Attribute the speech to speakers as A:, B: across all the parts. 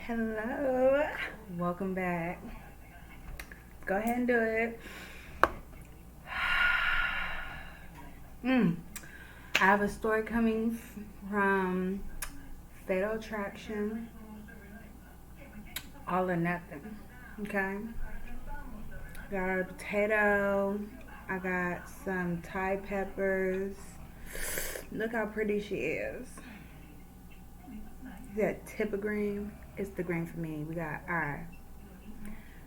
A: Hello, welcome back. Go ahead and do it. I have a story coming from Fatal Attraction, All or Nothing. Okay, got a potato. I got some Thai peppers. Look how pretty she is. That tip of green. It's the green for me. We got alright.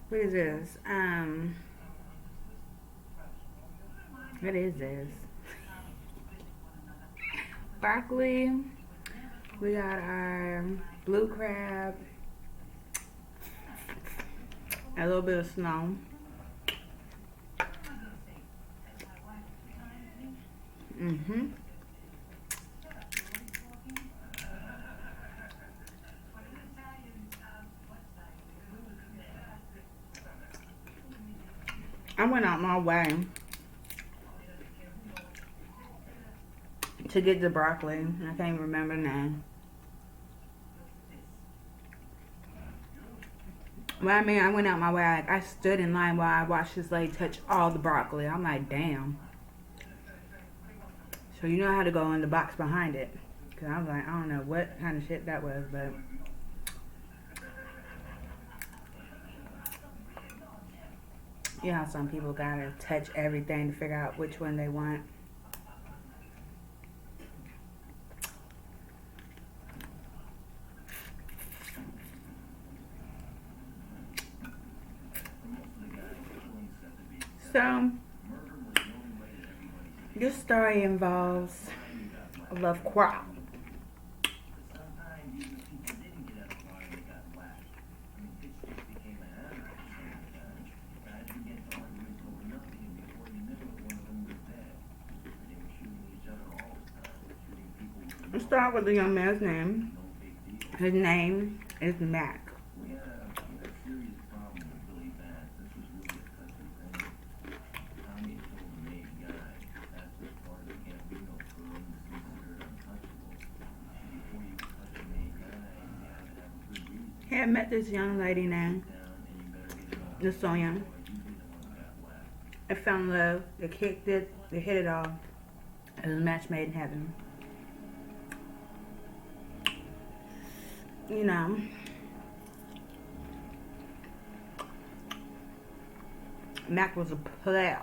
A: What is this? What is this? Broccoli. We got our blue crab. A little bit of snow. I went out my way to get the broccoli. I can't remember the name. Well, I mean, I went out my way. I stood in line while I watched this lady touch all the broccoli. I'm like, damn. So you know how to go in the box behind it. Because I was like, I don't know what kind of shit that was, but... You know how some people gotta touch everything to figure out which one they want. So, this story involves a love quarrel. Let's start with the young man's name. His name is Mac. He had met this young lady named Sonia. They fell in love. They kicked it. They hit it off. It was a match made in heaven. You know, Mac was a player.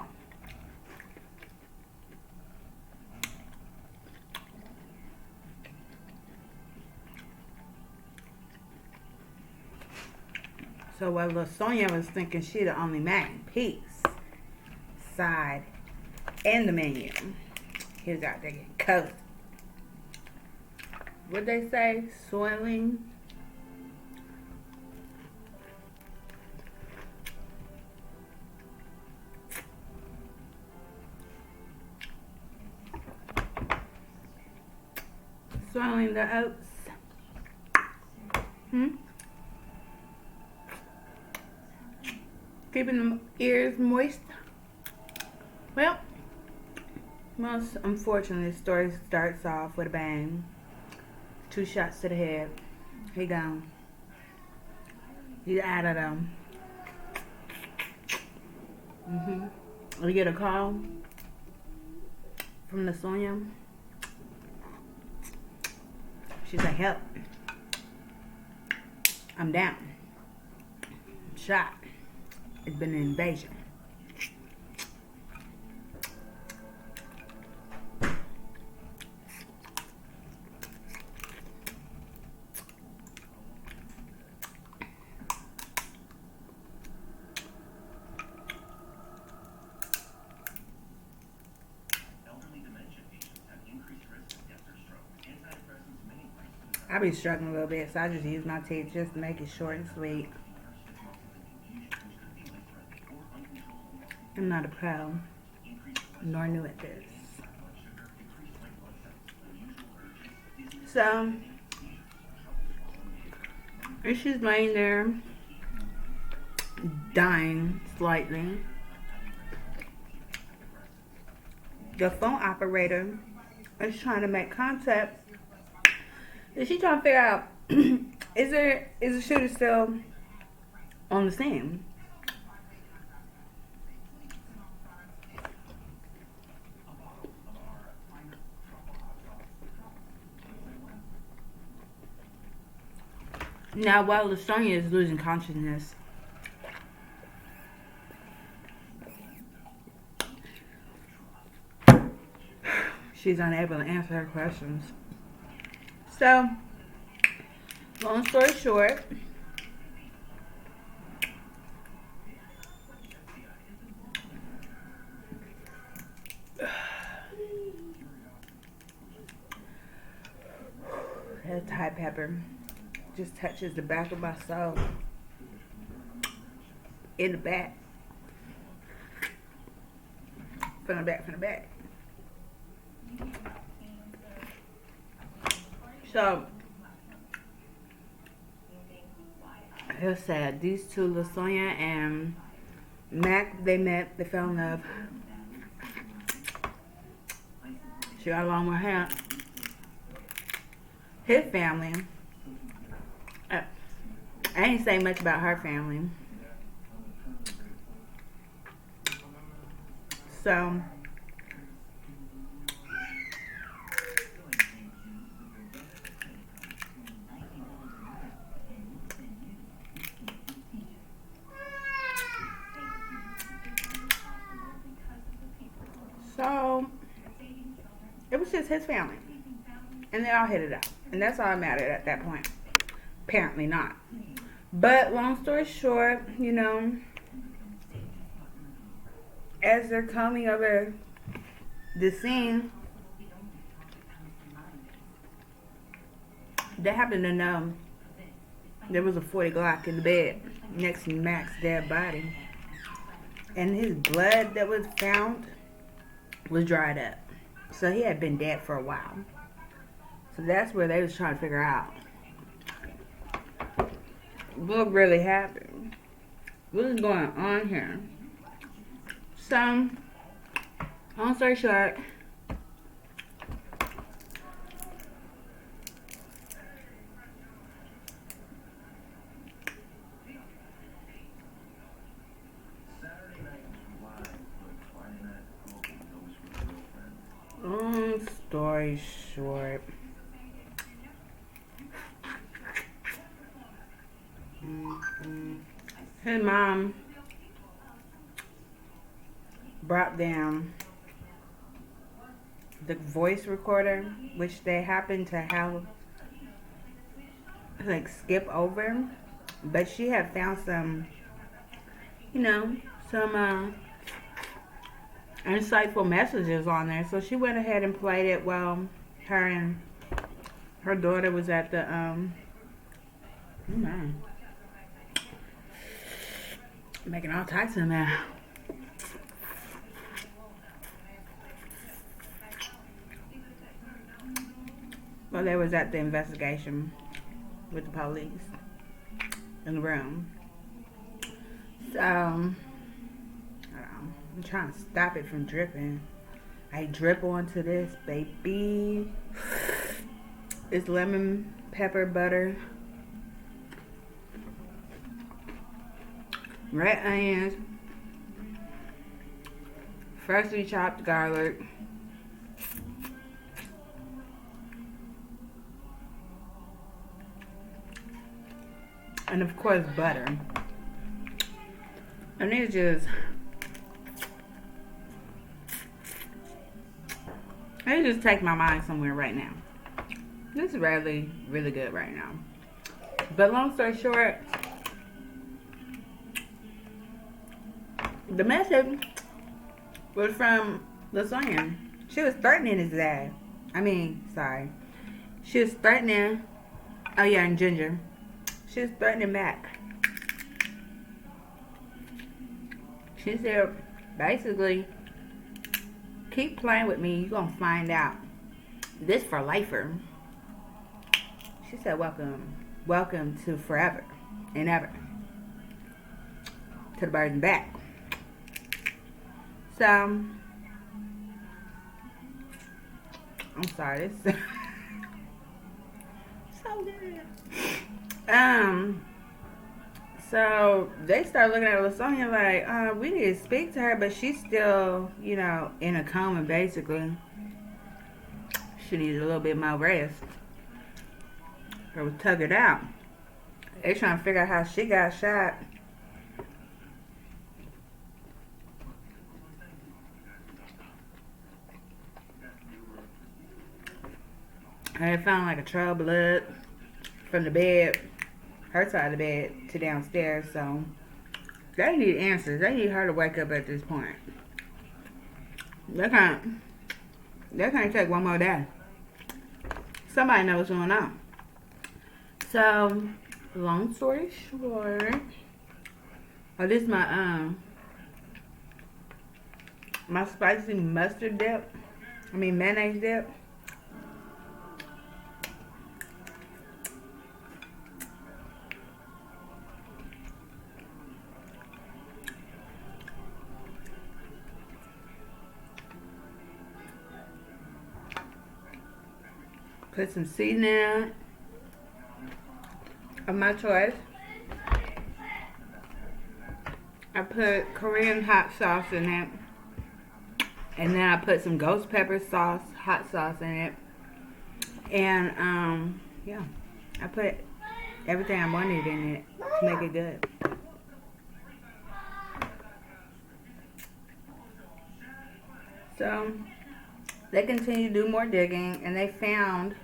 A: So while LaSonia was thinking she the only Mac in peace, side, and the menu, he was out there getting cozy. What'd they say? Soiling. Soiling the oats. Keeping the ears moist. Well, most unfortunately, the story starts off with a bang. 2 shots to the head. He gone. He's out of them. We get a call from LaSonia. She's like, help. I'm down. I'm shot. It's been an invasion. I be struggling a little bit, so I just use my teeth just to make it short and sweet. I'm not a pro, nor new at this. So, and she's laying there, dying slightly. The phone operator is trying to make contact. And she's trying to figure out Is the shooter still on the scene? Now, while LaSonia is losing consciousness, she's unable to answer her questions. So, long story short, that Thai pepper just touches the back of my soul. In the back. From the back, from the back. So, it's sad. These two, LaSonia and Mac, they met, they fell in love. She got along with him. His family. I ain't say much about her family. So, it was just his family. And they all hit it out. And that's all that mattered at that point. Apparently not. But long story short, you know, as they're coming over the scene, they happen to know there was a 40 Glock in the bed next to Mac's dead body. And his blood that was found was dried up. So he had been dead for a while. So that's where they was trying to figure out what really happened. What is going on here? So, long story short, his mom brought down the voice recorder, which they happened to have like skip over, but she had found some, you know, some insightful messages on there, so she went ahead and played it while her and her daughter was at the making all types of mess. Well, they was at the investigation with the police in the room. So, I'm trying to stop it from dripping. I drip onto this, baby. It's lemon pepper butter, red onions, freshly chopped garlic, and of course butter. And it just take my mind somewhere right now. This is really, really good right now. But long story short, the message was from LaSonia. She was threatening his dad. She was threatening, oh yeah, and Ginger. She was threatening Mac. She said, basically, keep playing with me, you're gonna find out. This for lifer. She said, welcome to forever and ever. To the birds and back. So, I'm sorry, this so good. Um, so they start looking at LaSonia like, we need to speak to her, but she's still, you know, in a coma basically. She needs a little bit more rest. Or was tugged out. They trying to figure out how she got shot. And they found like a trail of blood from the bed, her side of the bed, to downstairs. So they need answers. They need her to wake up at this point. They can't take one more day. Somebody knows what's going on. So, long story short, this is my spicy mustard dip. I mean mayonnaise dip. Put some seasoning of my choice. I put Korean hot sauce in it. And then I put some ghost pepper sauce, hot sauce in it. And, yeah. I put everything I wanted in it to make it good. So, they continued to do more digging, and they found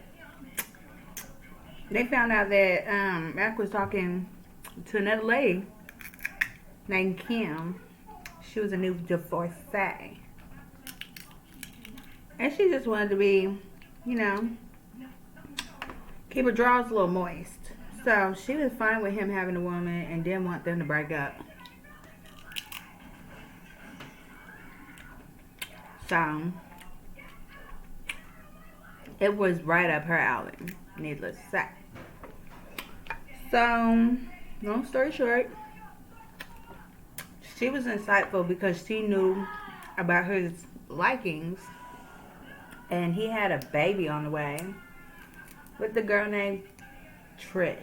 A: out that Mac was talking to another lady named Kim. She was a new divorcee. And she just wanted to be, you know, keep her drawers a little moist. So she was fine with him having a woman and didn't want them to break up. So it was right up her alley, needless to say. So, long story short, she was insightful because she knew about his likings. And he had a baby on the way with the girl named Trish.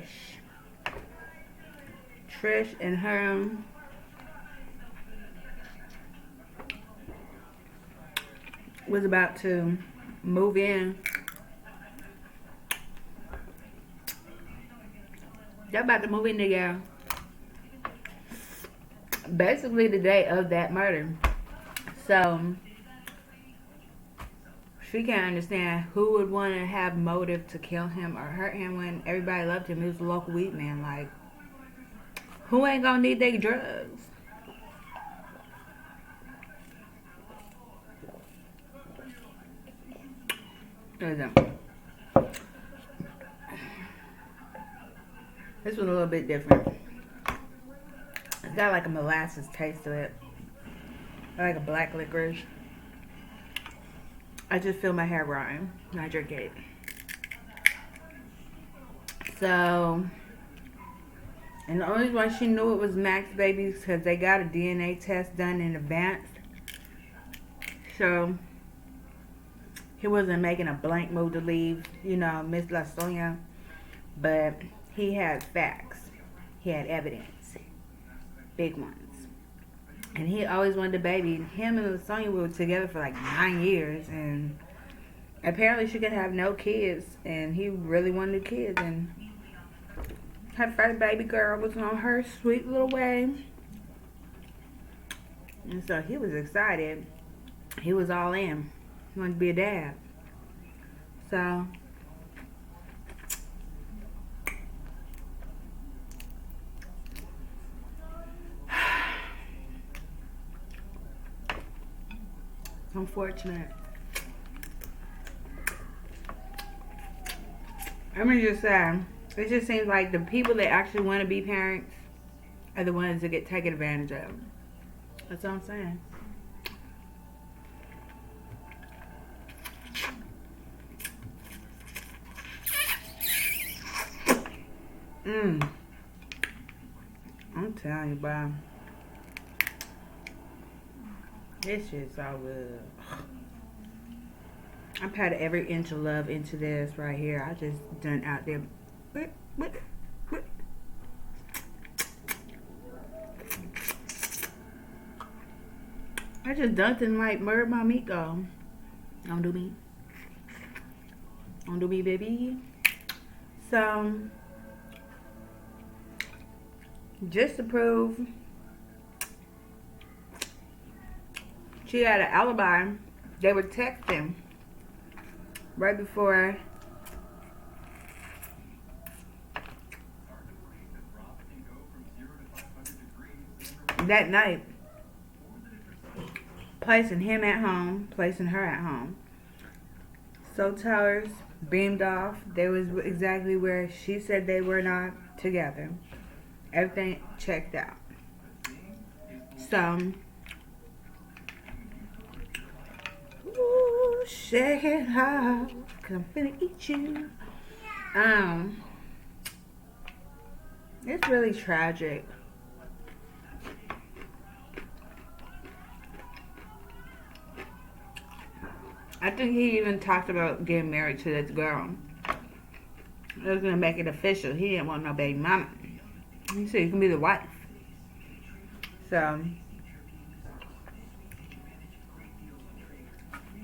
A: Trish and her was about to move in. They're about to move in together. Basically the day of that murder. So she can't understand who would want to have motive to kill him or hurt him when everybody loved him. He was a local weed man. Like, who ain't gonna need their drugs? This was a little bit different. It's got like a molasses taste to it. Like a black licorice. I just feel my hair growing when I drink it. So, and the only reason she knew it was Mac's baby is because they got a DNA test done in advance. So, he wasn't making a blank move to leave, you know, Miss LaSonia. But he had facts. He had evidence. Big ones. And he always wanted a baby. Him and LaSonia were together for like 9 years. And apparently she could have no kids. And he really wanted kids. And her first baby girl was on her sweet little way. And so he was excited. He was all in. He wanted to be a dad. So unfortunate. I'm gonna just say, it just seems like the people that actually want to be parents are the ones that get taken advantage of. That's what I'm saying. I'm telling you, bro. This shit's so good. I put every inch of love into this right here. I just done out there. I just dunked and like where'd my meat go? Don't do me. Don't do me, baby. So, just to prove she had an alibi, they were texting right before that night, placing him at home, placing her at home. So towers beamed off. They was exactly where she said they were not together. Everything checked out. So, ooh, shake it off, 'cause I'm finna eat you. It's really tragic. I think he even talked about getting married to this girl. It was gonna make it official. He didn't want no baby mama. He said you can be the wife. So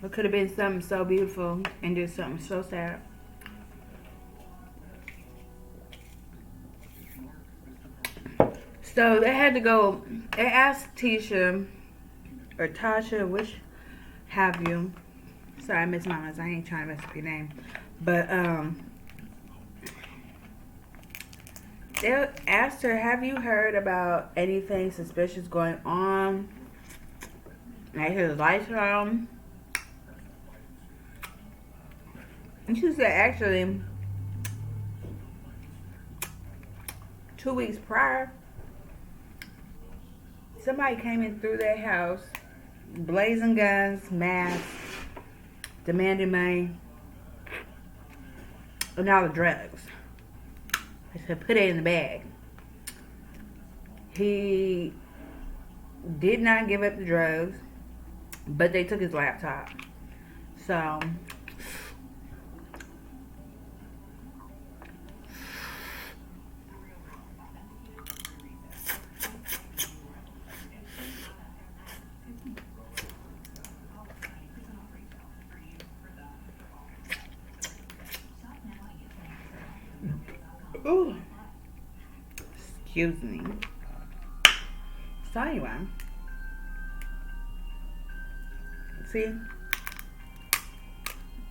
A: it could have been something so beautiful and just something so sad. So they had to go. They asked Tisha or Tasha, which have you. Sorry, Miss Mamas, I ain't trying to mess up your name. But, they asked her, have you heard about anything suspicious going on at his life home? And she said, actually, 2 weeks prior, somebody came in through their house, blazing guns, masks, demanding money, and all the drugs. I said, put it in the bag. He did not give up the drugs, but they took his laptop. So, ooh, excuse me. So anyway, see,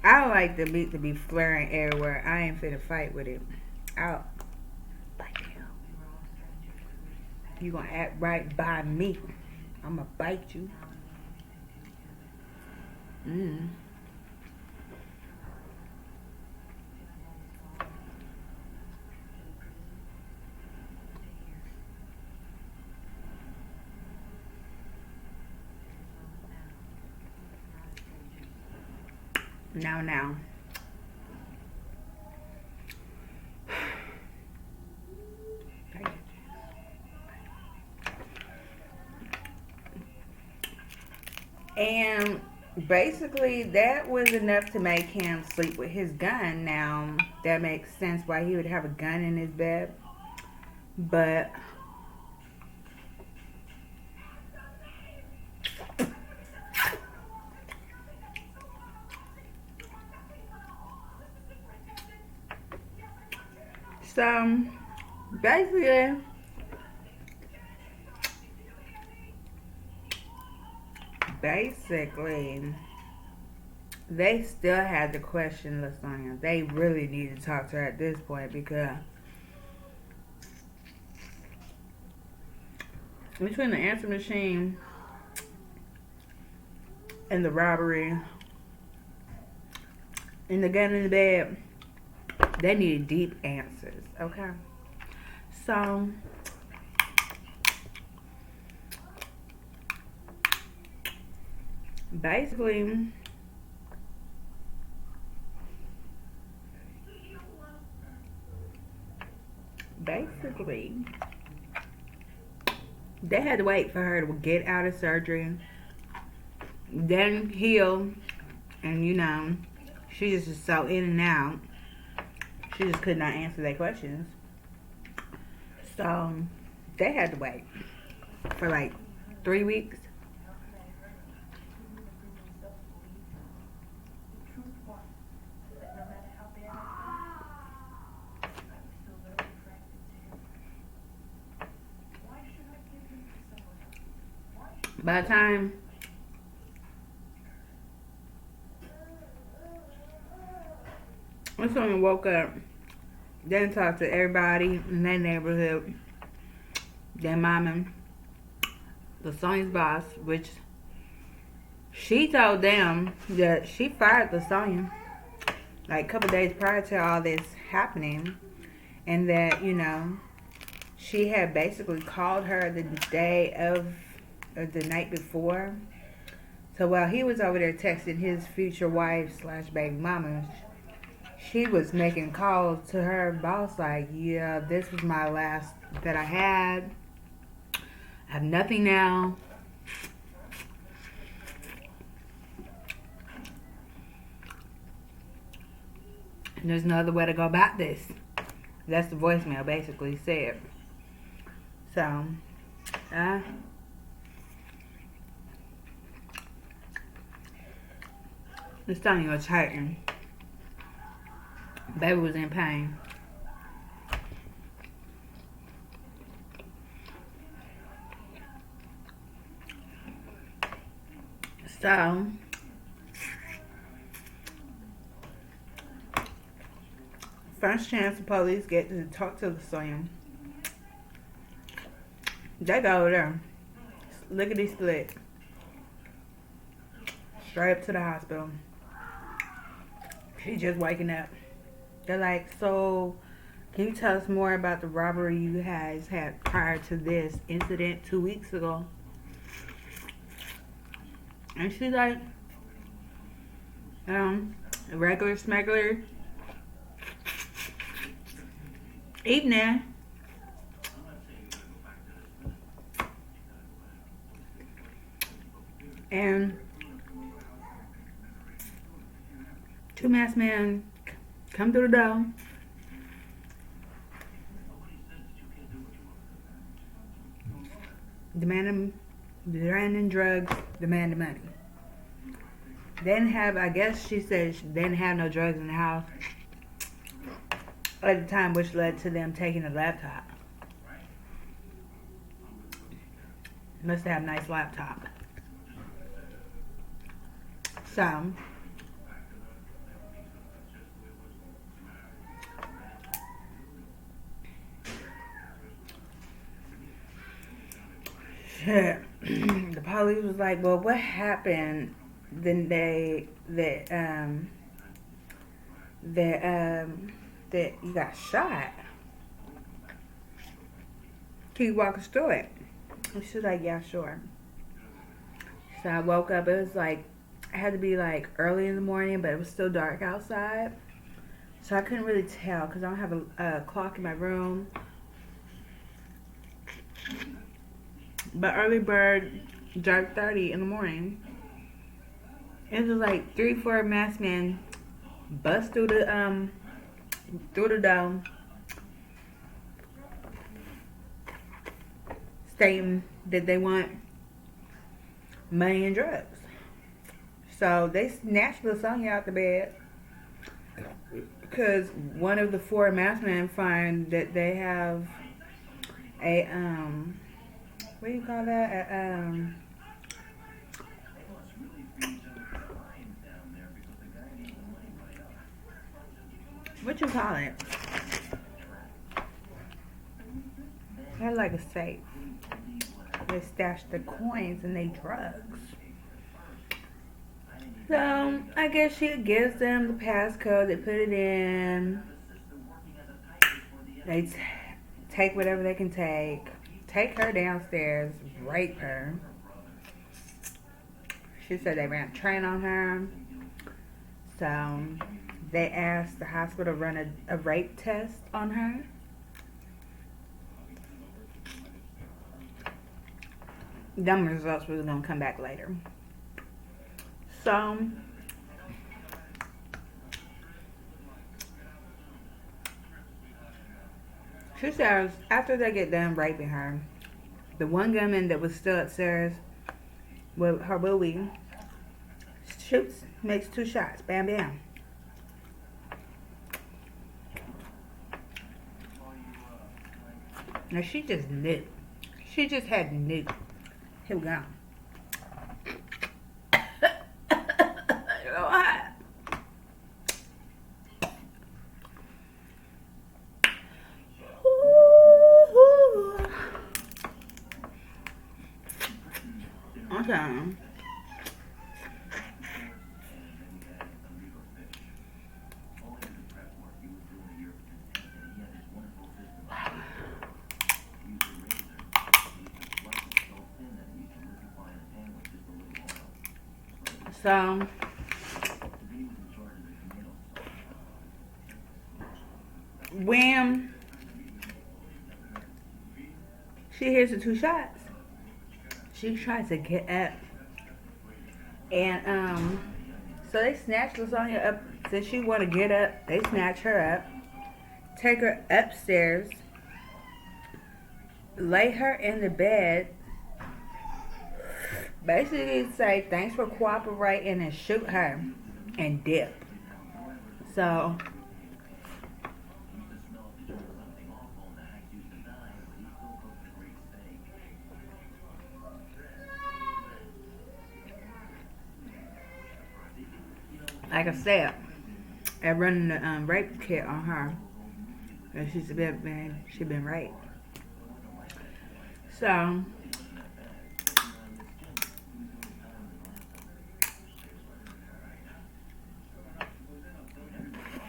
A: I don't like the meat to be flaring everywhere. I ain't finna fight with it. I'll bite you. You gonna act right by me? I'ma bite you. Now. And basically, that was enough to make him sleep with his gun. Now, that makes sense why he would have a gun in his bed. But so basically, they still had the question list on him. They really need to talk to her at this point because between the answer machine and the robbery and the gun in the bed, they needed deep answers, okay? So, basically, they had to wait for her to get out of surgery, then heal, and she just is so in and out. She just could not answer their questions. So, they had to wait for like 3 weeks. By the time someone woke up, then talked to everybody in that neighborhood, their mama, LaSonia's boss, which she told them that she fired LaSonia like a couple days prior to all this happening, and that, you know, she had basically called her the day of, or the night before. So while he was over there texting his future wife slash baby mama, she was making calls to her boss like, yeah, this was my last that I had. I have nothing now. And there's no other way to go about this. That's the voicemail basically said. So, this stomach was hurting. Baby was in pain. So, first chance the police get to talk to the son, they go over there. Lickety split. Straight up to the hospital. She's just waking up. They're like, so, can you tell us more about the robbery you guys had prior to this incident 2 weeks ago? And she's like, a regular smuggler evening. And two masked men come through the door. Demanding drugs, demanding money. They didn't have, I guess she said they didn't have no drugs in the house at the time, which led to them taking a laptop. Must have a nice laptop. So, the police was like, well, what happened the day that you got shot? Can you walk us through it? And she was like, yeah, sure. So I woke up, it was like, it had to be like early in the morning, but it was still dark outside. So I couldn't really tell because I don't have a clock in my room. But early bird, dark 30 in the morning. It was like 3-4 masked men bust through the door, stating that they want money and drugs. So they snatched LaSonia out the bed because one of the 4 masked men find that they have a what do you call that? What you call it? They're like a safe. They stash the coins and they drugs. So I guess she gives them the passcode. They put it in. They take whatever they can take. Take her downstairs, rape her. She said they ran a train on her. So they asked the hospital to run a rape test on her. Them results were going to come back later. So she says after they get done raping her, the one gunman that was still upstairs with her booby shoots, makes 2 shots, bam bam. Now she just knew. She just had knew. Here we go. so hot. Ooh. Okay. So when she hears the 2 shots, she tries to get up, and so they snatch Lasagna up. Since she want to get up, they snatch her up, take her upstairs, lay her in the bed, basically say thanks for cooperating and shoot her and dip. So like I said, they're running the rape kit on her, and she's been raped. So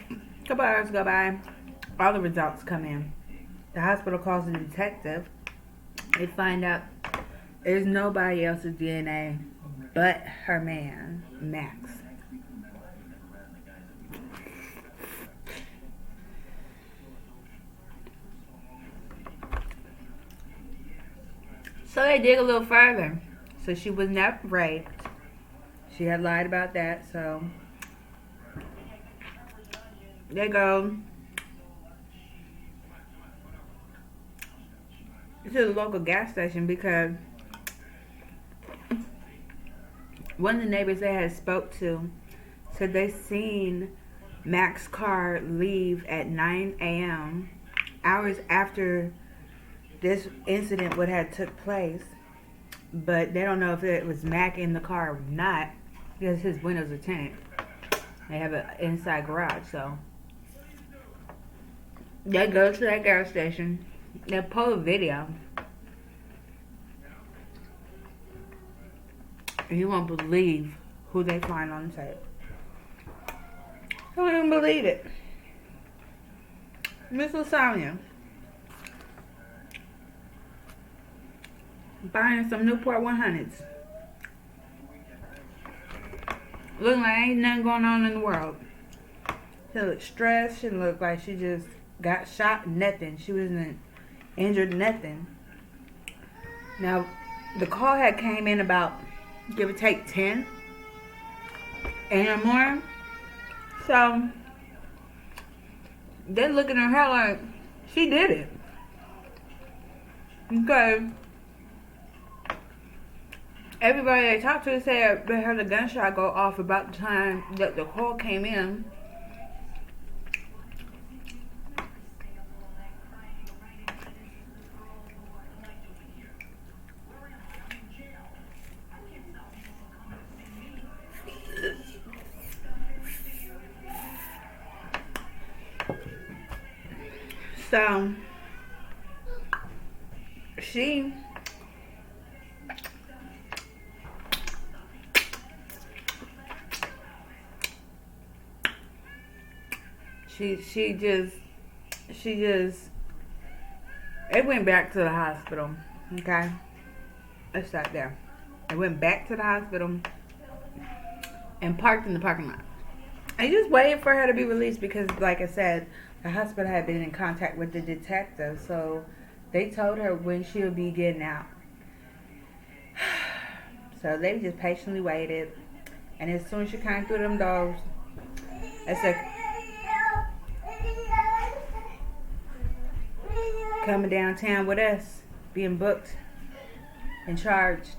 A: a couple hours go by, all the results come in. The hospital calls the detective. They find out there's nobody else's DNA but her man, Max. So they dig a little further. So she was never raped. She had lied about that. So they go to the local gas station because one of the neighbors they had spoke to said they seen Max's car leave at 9 a.m. hours after this incident would have took place, but they don't know if it was Mac in the car or not because his windows are tinted. They have an inside garage, so they go to that gas station. They pull a video, and you won't believe who they find on the tape. I wouldn't believe it. Miss Lasagna buying some Newport 100s. Looking like ain't nothing going on in the world. She looked stressed. She looked like she just got shot. Nothing. She wasn't injured. Nothing. Now, the call had came in about, give or take, 10 in the morning. So, they're looking at her like, she did it. Okay. Everybody they talked to said they heard a gunshot go off about the time that the call came in. So, she just it went back to the hospital. Okay, let's stop there. It went back to the hospital and parked in the parking lot. I just waited for her to be released because, like I said, the hospital had been in contact with the detective, so they told her when she would be getting out. So they just patiently waited, and as soon as she came through them doors, I said, coming downtown with us, being booked and charged.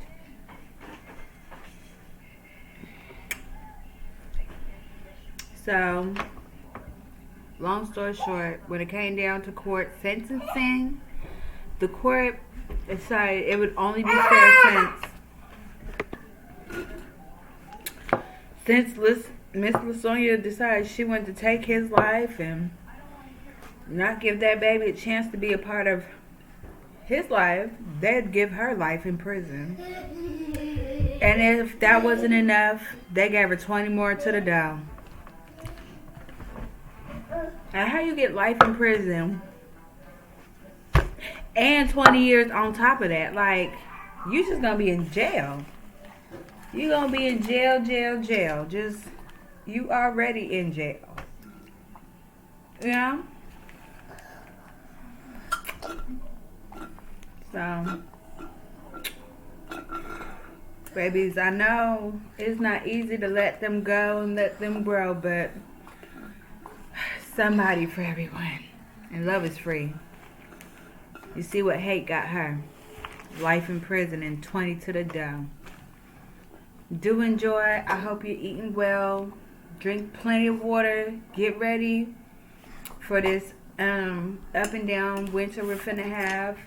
A: So, long story short, when it came down to court sentencing, the court decided it would only be fair Since Miss LaSonia decided she wanted to take his life and not give that baby a chance to be a part of his life, they'd give her life in prison. And if that wasn't enough, they gave her 20 more to the dough. And how you get life in prison and 20 years on top of that? Like, you just gonna be in jail. You gonna be in jail. Just, you already in jail. You know? So, babies, I know it's not easy to let them go and let them grow, but somebody for everyone. And love is free. You see what hate got her? Life in prison and 20 to the dough. Do enjoy. I hope you're eating well. Drink plenty of water. Get ready for this up and down winter we're finna have.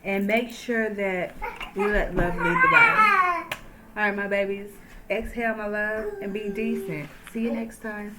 A: And make sure that we let love lead the way. Alright, my babies. Exhale, my love, and be decent. See you next time.